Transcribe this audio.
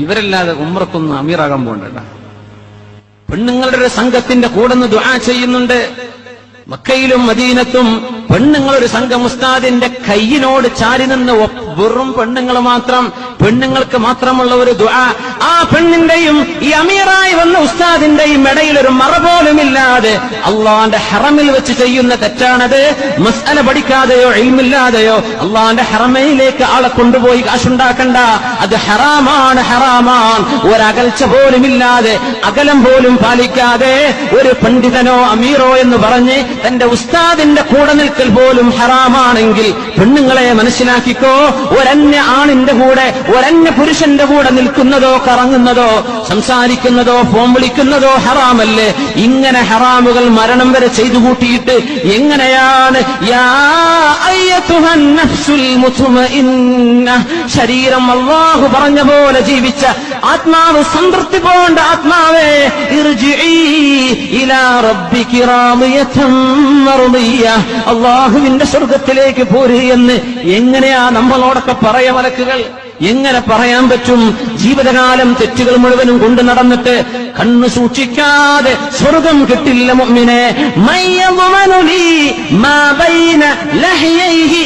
ഇവരല്ലാതെ ഉംറക്കൊന്നും അമീറാകാൻ പോകണ്ട. പെണ്ണുങ്ങളുടെ ഒരു സംഘത്തിന്റെ കൂടെ നിന്ന് ദുആ ചെയ്യുന്നുണ്ട്. മക്കയിലും മദീനത്തും പെണ്ണുങ്ങളൊരു സംഘം ഉസ്താദിന്റെ കയ്യിനോട് ചാരി നിന്ന് വെറും പെണ്ണുങ്ങൾ മാത്രം, പെണ്ണുങ്ങൾക്ക് മാത്രമുള്ള ഒരു ദുആ. ആ പെണ്ണിന്റെയും ഈ അമീറായി വന്ന ഉസ്താദിന്റെയും ഇടയിൽ ഒരു മറ പോലുമില്ലാതെ അള്ളാന്റെ ഹറമിൽ വെച്ച് ചെയ്യുന്ന തെറ്റാണത്. മസ്അല പഠിക്കാതെയോ ഇൽമില്ലാതെയോ അള്ളാന്റെ ഹറമയിലേക്ക് ആളെ കൊണ്ടുപോയി കാശുണ്ടാക്കണ്ട. അത് ഹറാമാണ്, ഹറാമാണ്. ഒരകൽച്ച പോലുമില്ലാതെ, അകലം പോലും പാലിക്കാതെ ഒരു പണ്ഡിതനോ അമീറോ എന്ന് പറഞ്ഞ് തന്റെ ഉസ്താദിന്റെ കൂടെ നിൽക്കൽ പോലും ഹറാമാണെങ്കിൽ പെണ്ണുങ്ങളെ മനസ്സിലാക്കിക്കോ. ഒരന്യ ആണിന്റെ കൂടെ, ഒരന്യ പുരുഷന്റെ കൂടെ നിൽക്കുന്നതോ കറങ്ങുന്നതോ സംസാരിക്കുന്നതോ ഫോൺ വിളിക്കുന്നതോ ഹറാമല്ലേ? ഇങ്ങനെ ഹറാമുകൾ മരണം വരെ ചെയ്തു കൂട്ടിയിട്ട് എങ്ങനെയാണ് യാ അയ്യതുഹൻ നഫ്സുൽ മുത്മഇന്ന, ശരീരം അല്ലാഹു പറഞ്ഞ പോലെ ജീവിച്ച ആത്മാവ്, സംതൃപ്തി പോണ്ട ആത്മാവേ, ഇർജിഇ ഇലാ റബ്ബികി റാദിയതൻ മർദിയ, അല്ലാഹുവിന്റെ സ്വർഗ്ഗത്തിലേക്ക് പോര് എന്ന് എങ്ങനെയാ നമ്മളോടൊക്കെ പറയാ മലക്കുകൾ? എങ്ങനെ പറയാൻ പറ്റും? ജീവിതകാലം തെറ്റുകൾ മുഴുവനും കൊണ്ടു നടന്നിട്ട് കണ്ണു സൂക്ഷിക്കാതെ സ്വർഗം കിട്ടില്ല മുഅ്മിനേ. മയ്യദ്മനു ലീ മാ ബൈന ലഹ്യൈഹി